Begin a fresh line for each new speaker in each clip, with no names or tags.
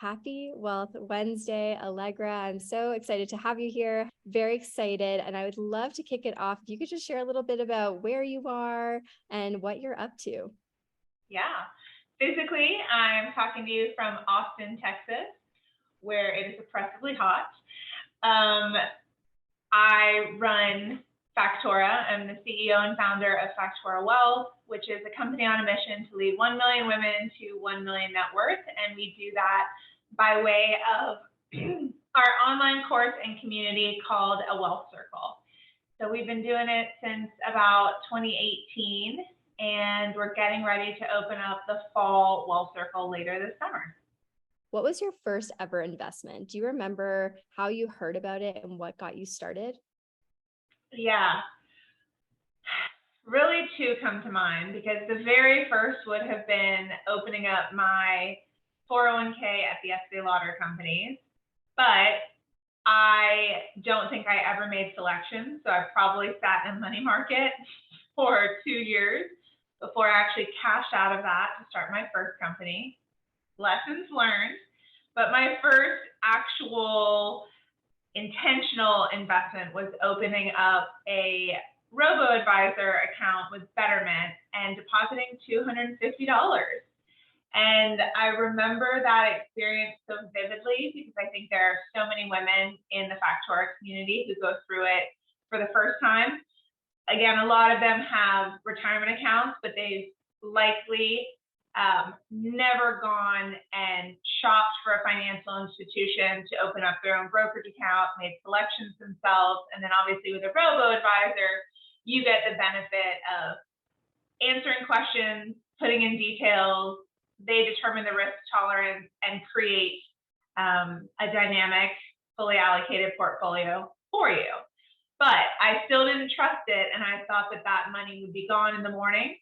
Happy Wealth Wednesday, Allegra. I'm so excited to have you here. Very excited. And I would love to kick it off. If you could just share a little bit about where you are and what you're up to.
Yeah. Physically, I'm talking to you from Austin, Texas, where it is oppressively hot. I run Factora. I'm the CEO and founder of Factora Wealth, which is a company on a mission to lead 1 million women to 1 million net worth. And we do that by way of our online course and community called a Wealth Circle. So we've been doing it since about 2018, and we're getting ready to open up the fall Wealth Circle later this summer.
What was your first ever investment? Do you remember how you heard about it and what got you started?
Yeah, really two come to mind, because the very first would have been opening up my 401k at the Estee Lauder companies, but I don't think I ever made selections, so I probably sat in money market for 2 years before I actually cashed out of that to start my first company. Lessons learned, but my first actual intentional investment was opening up a robo-advisor account with Betterment and depositing $250. And I remember that experience so vividly because I think there are so many women in the Factora community who go through it for the first time. Again, a lot of them have retirement accounts, but they've likely never gone and shopped for a financial institution to open up their own brokerage account, made selections themselves. And then obviously with a robo-advisor, you get the benefit of answering questions, putting in details. They determine the risk tolerance and create a dynamic, fully allocated portfolio for you. But I still didn't trust it, and I thought that that money would be gone in the morning.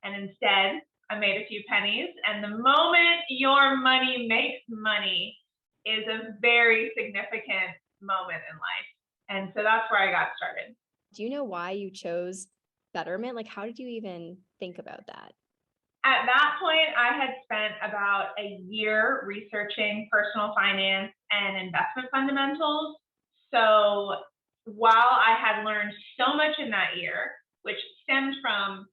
And instead, I made a few pennies. And the moment your money makes money is a very significant moment in life. And so that's where I got started.
Do you know why you chose Betterment? Like, how did you even think about that?
At that point, I had spent about a year researching personal finance and investment fundamentals. So while I had learned so much in that year, which stemmed from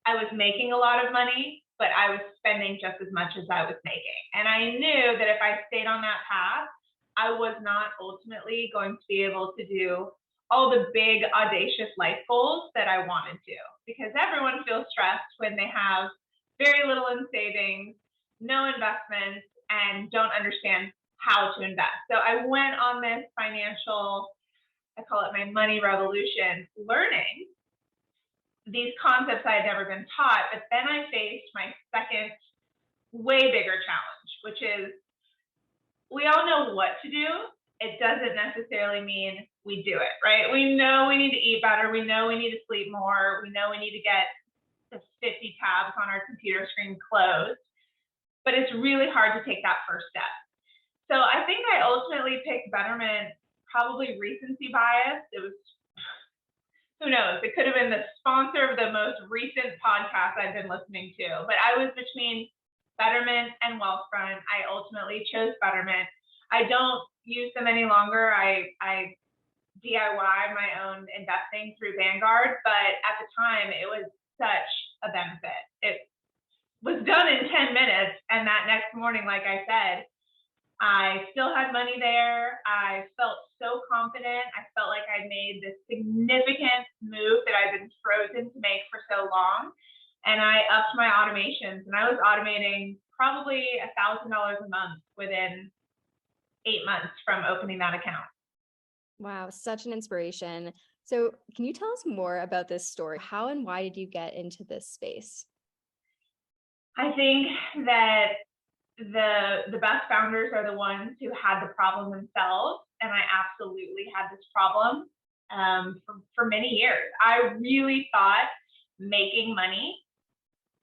I was making a lot of money, but I was spending just as much as I was making. And I knew that if I stayed on that path, I was not ultimately going to be able to do all the big, audacious life goals that I wanted to, because everyone feels stressed when they have very little in savings, no investments, and don't understand how to invest. So I went on this financial, I call it my money revolution, learning these concepts I had never been taught. But then I faced my second, way bigger challenge, which is we all know what to do. It doesn't necessarily mean we do it, right? We know we need to eat better. We know we need to sleep more. We know we need to get the 50 tabs on our computer screen closed. But it's really hard to take that first step. So I think I ultimately picked Betterment, probably recency bias. It was, who knows, it could have been the sponsor of the most recent podcast I've been listening to. But I was between Betterment and Wealthfront. I ultimately chose Betterment. I don't use them any longer. I DIY my own investing through Vanguard, but at the time it was such a benefit. It was done in 10 minutes, and that next morning, like I said, I still had money there. I felt so confident. I felt like I'd made this significant move that I've been frozen to make for so long. And I upped my automations, and I was automating probably $1,000 a month within 8 months from opening that account.
Wow, such an inspiration. So can you tell us more about this story? How and why did you get into this space?
I think that the best founders are the ones who had the problem themselves, and I absolutely had this problem for many years. I really thought making money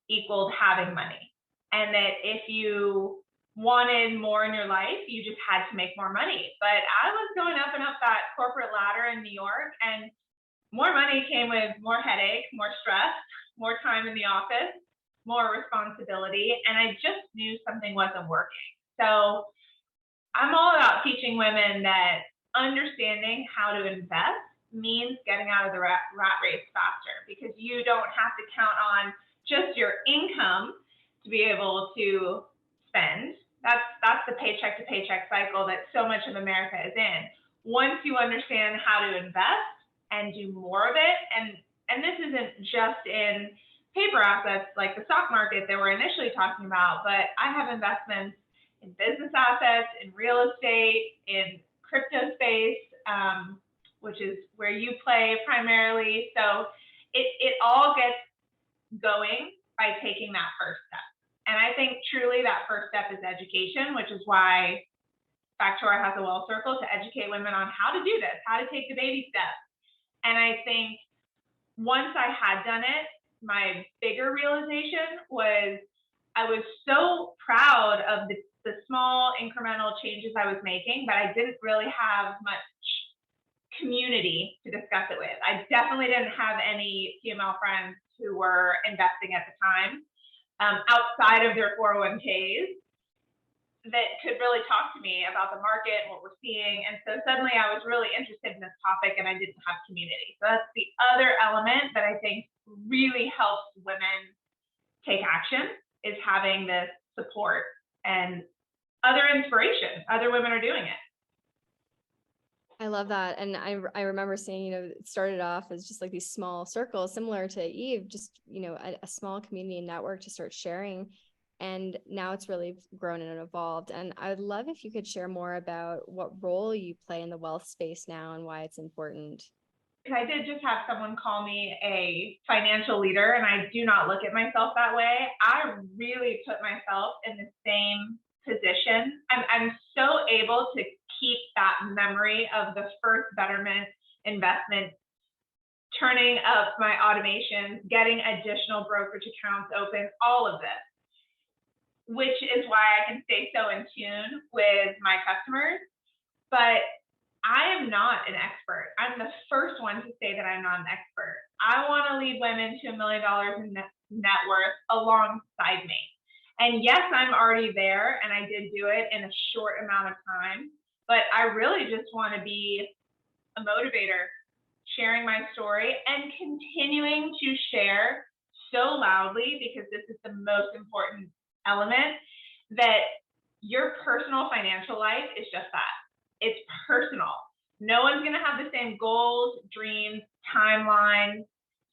equaled having money, and that if you wanted more in your life, you just had to make more money. But I was going up and up that corporate ladder in New York, and more money came with more headache, more stress, more time in the office, more responsibility, and I just knew something wasn't working. So I'm all about teaching women that understanding how to invest means getting out of the rat race faster, because you don't have to count on just your income to be able to spend. That's the paycheck to paycheck cycle that so much of America is in. Once you understand how to invest and do more of it, and this isn't just in paper assets like the stock market that we're initially talking about, but I have investments in business assets, in real estate, in crypto space, which is where you play primarily. So it all gets going by taking that first step. And I think truly that first step is education, which is why Factora has a Wealth Circle, to educate women on how to do this, how to take the baby steps. And I think once I had done it, my bigger realization was I was so proud of the small incremental changes I was making, but I didn't really have much community to discuss it with. I definitely didn't have any female friends who were investing at the time, outside of their 401ks, that could really talk to me about the market and what we're seeing. And so suddenly I was really interested in this topic, and I didn't have community. So that's the other element that I think really helps women take action, is having this support and other inspiration. Other women are doing it.
I love that. And I remember seeing, it started off as just like these small circles, similar to Eve, just, a small community network to start sharing. And now it's really grown and evolved. And I would love if you could share more about what role you play in the wealth space now and why it's important.
I did just have someone call me a financial leader, and I do not look at myself that way. I really put myself in the same position. I'm so able to keep that memory of the first Betterment investment, turning up my automations, getting additional brokerage accounts open, all of this, which is why I can stay so in tune with my customers. But I am not an expert. I'm the first one to say that I'm not an expert. I want to lead women to $1 million in net worth alongside me. And yes, I'm already there, and I did do it in a short amount of time, but I really just want to be a motivator, sharing my story and continuing to share so loudly, because this is the most important element, that your personal financial life is just that. It's personal. No one's going to have the same goals, dreams, timelines,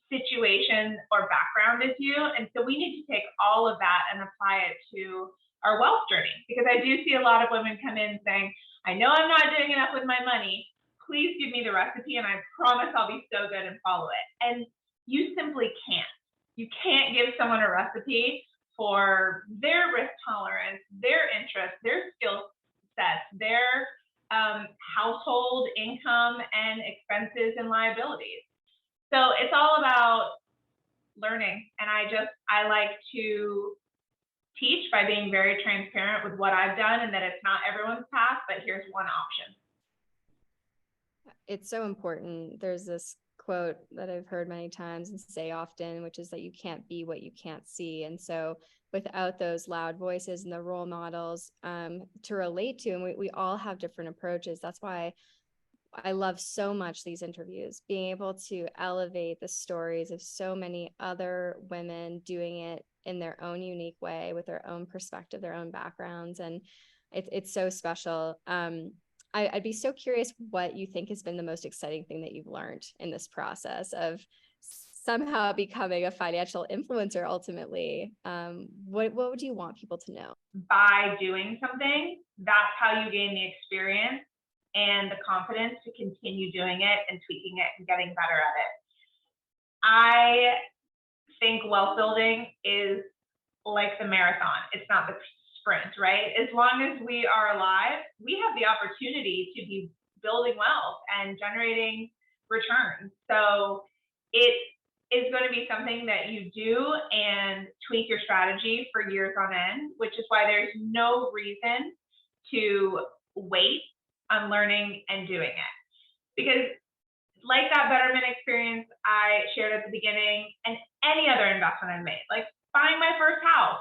situation, or background as you. And so we need to take all of that and apply it to our wealth journey, because I do see a lot of women come in saying, I know I'm not doing enough with my money. Please give me the recipe, and I promise I'll be so good and follow it. And you simply can't. You can't give someone a recipe for their risk tolerance, their interests, their skill sets, their household income and expenses and liabilities. So it's all about learning. And I like to teach by being very transparent with what I've done, and that it's not everyone's path, but here's one option.
It's so important. There's this quote that I've heard many times and say often, which is that you can't be what you can't see. And so without those loud voices and the role models to relate to, and we all have different approaches. That's why I love so much these interviews, being able to elevate the stories of so many other women doing it in their own unique way, with their own perspective, their own backgrounds. And it's so special. I'd be so curious what you think has been the most exciting thing that you've learned in this process of somehow becoming a financial influencer ultimately. What would you want people to know?
By doing something, that's how you gain the experience and the confidence to continue doing it and tweaking it and getting better at it. I think wealth building is like the marathon. It's not the sprint, right? As long as we are alive, we have the opportunity to be building wealth and generating returns. So it is going to be something that you do and tweak your strategy for years on end, which is why there's no reason to wait on learning and doing it. Because like that Betterment experience I shared at the beginning, and any other investment I made, like buying my first house,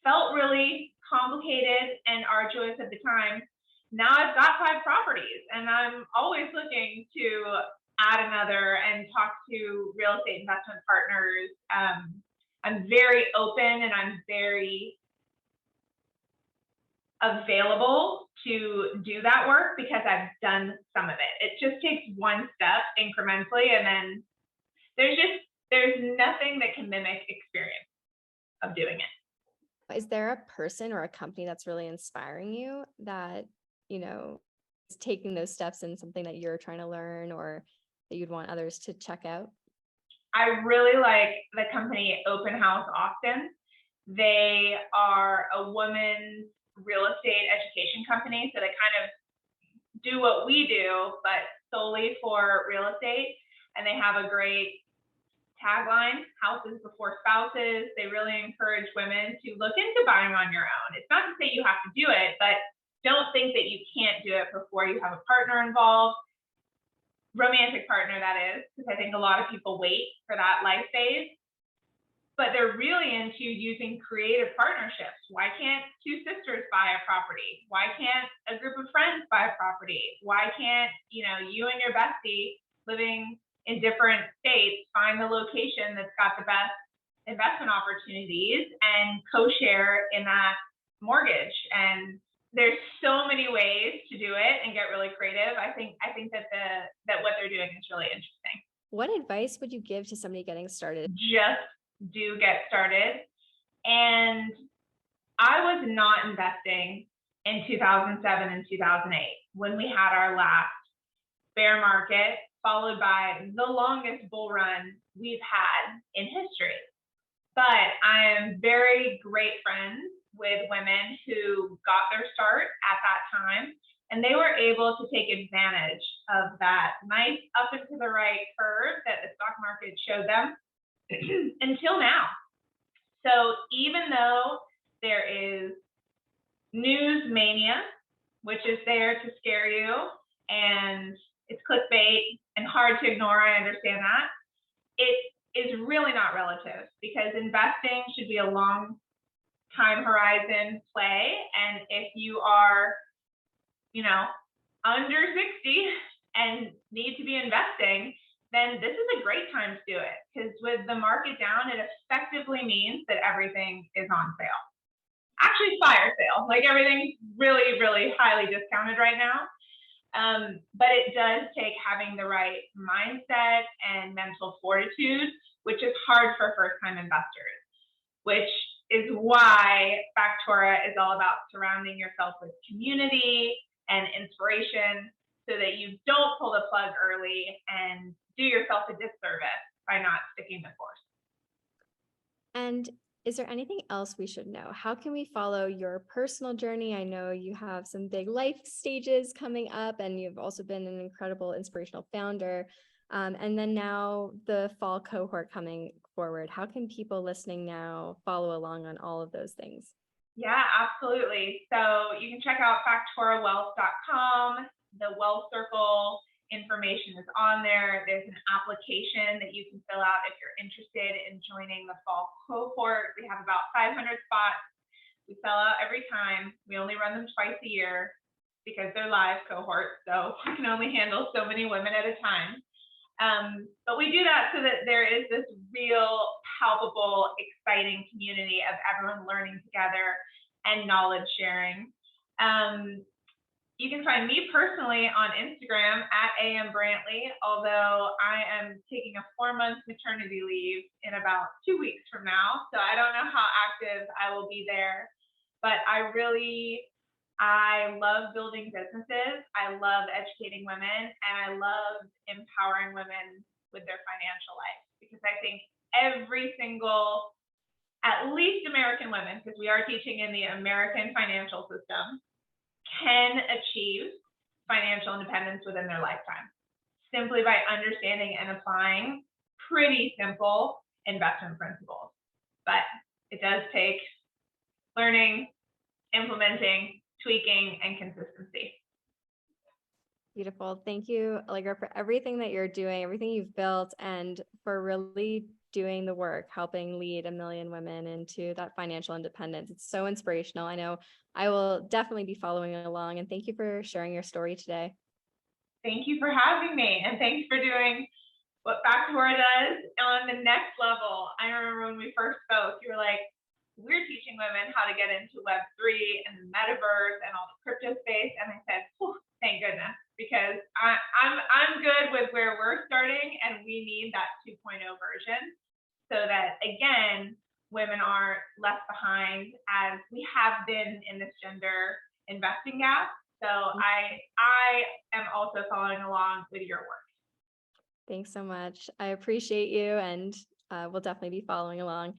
felt really complicated and arduous at the time. Now I've got 5 properties and I'm always looking to add another and talk to real estate investment partners. I'm very open and I'm very available to do that work because I've done some of it. It just takes one step incrementally, and then there's nothing that can mimic experience of doing it.
Is there a person or a company that's really inspiring you that, is taking those steps in something that you're trying to learn or that you'd want others to check out?
I really like the company Open House Austin. They are a women's real estate education company. So they kind of do what we do, but solely for real estate. And they have a great tagline, houses before spouses. They really encourage women to look into buying on your own. It's not to say you have to do it, but don't think that you can't do it before you have a partner involved. Romantic partner, that is, because I think a lot of people wait for that life phase. But they're really into using creative partnerships. Why can't 2 sisters buy a property? Why can't a group of friends buy a property? Why can't, you and your bestie living in different states find the location that's got the best investment opportunities and co-share in that mortgage? And there's so many ways to do it and get really creative. I think that what they're doing is really interesting.
What advice would you give to somebody getting started?
Just do get started. And I was not investing in 2007 and 2008 when we had our last bear market, followed by the longest bull run we've had in history. But I am very great friends with women who got their start at that time, and they were able to take advantage of that nice up and to the right curve that the stock market showed them until now. So even though there is news mania, which is there to scare you, and it's clickbait and hard to ignore, I understand that, it is really not relative, because investing should be a long time horizon play. And if you are, under 60 and need to be investing, then this is a great time to do it, because with the market down, it effectively means that everything is on sale. Actually, fire sale. Like, everything's really, really highly discounted right now. But it does take having the right mindset and mental fortitude, which is hard for first-time investors, which is why Factora is all about surrounding yourself with community and inspiration so that you don't pull the plug early and do yourself a disservice by not sticking the course.
And is there anything else we should know? How can we follow your personal journey? I know you have some big life stages coming up, and you've also been an incredible inspirational founder. And then now the fall cohort coming forward. How can people listening now follow along on all of those things?
Yeah, absolutely. So you can check out factorawealth.com. The Wealth Circle information is on there. There's an application that you can fill out if you're interested in joining the fall cohort. We have about 500 spots. We sell out every time. We only run them twice a year because they're live cohorts, so we can only handle so many women at a time. But we do that so that there is this real, palpable, exciting community of everyone learning together and knowledge sharing. You can find me personally on Instagram at @ambrantly, although I am taking a 4-month maternity leave in about 2 weeks from now. So I don't know how active I will be there, but I love building businesses. I love educating women, and I love empowering women with their financial life, because I think every single, at least American women, because we are teaching in the American financial system, can achieve financial independence within their lifetime simply by understanding and applying pretty simple investment principles. But it does take learning, implementing, tweaking, and consistency.
Beautiful. Thank you, Allegra, for everything that you're doing, everything you've built, and for really doing the work, helping lead 1 million women into that financial independence. It's so inspirational. I know I will definitely be following along, and thank you for sharing your story today.
Thank you for having me, and thanks for doing what Factora does on the next level. I remember when we first spoke, you were like, we're teaching women how to get into Web3 and the metaverse and all the crypto space. And I said, thank goodness, because I'm good with where we're starting, and we need that 2.0 version so that, again, women aren't left behind as we have been in this gender investing gap. So I am also following along with your work.
Thanks so much. I appreciate you, and we'll definitely be following along.